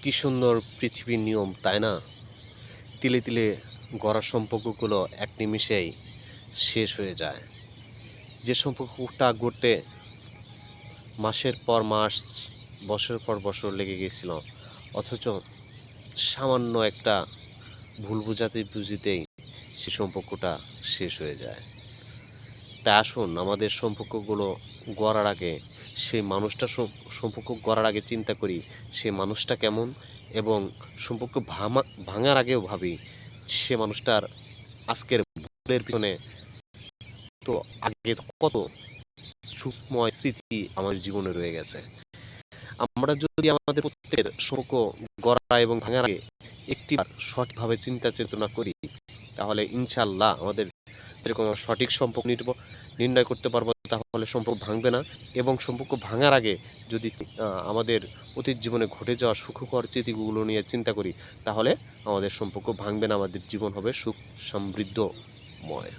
কি সুন্দর পৃথিবীর নিয়ম, তাই না? তিলে তিলে গড়া সম্পর্কগুলো এক নিমিষেই শেষ হয়ে যায়। যে সম্পর্কটা গড়তে মাসের পর মাস, বছরের পর বছর লেগে গেছিল, অথচ সামান্য একটা ভুল বুঝিতেই সে সম্পর্কটা শেষ হয়ে যায়। তাই আসুন আমাদের সম্পর্কগুলো গড়ার আগে সেই মানুষটা সম্পর্ক গড়ার আগে চিন্তা করি সেই মানুষটা কেমন, এবং সম্পর্ক ভাঙার আগেও ভাবি সে মানুষটার আজকের ভুলের পিছনে তো আগে কত সুখময় স্মৃতি আমাদের জীবনে রয়ে গেছে। আমরা যদি আমাদের প্রত্যেকের সম্পর্ক গড়া এবং ভাঙার আগে একটিবার সঠিকভাবে চিন্তা চেতনা করি, তাহলে ইনশাআল্লাহ আমাদের এরকম সঠিক সম্পর্ক নির্ণয় করতে পারবো, তাহলে সম্পর্ক ভাঙবে না। এবং সম্পর্ক ভাঙার আগে যদি আমাদের অতীত জীবনে ঘটে যাওয়া সুখকর স্মৃতিগুলো নিয়ে চিন্তা করি, তাহলে আমাদের সম্পর্ক ভাঙবে না, আমাদের জীবন হবে সুখ সমৃদ্ধময়।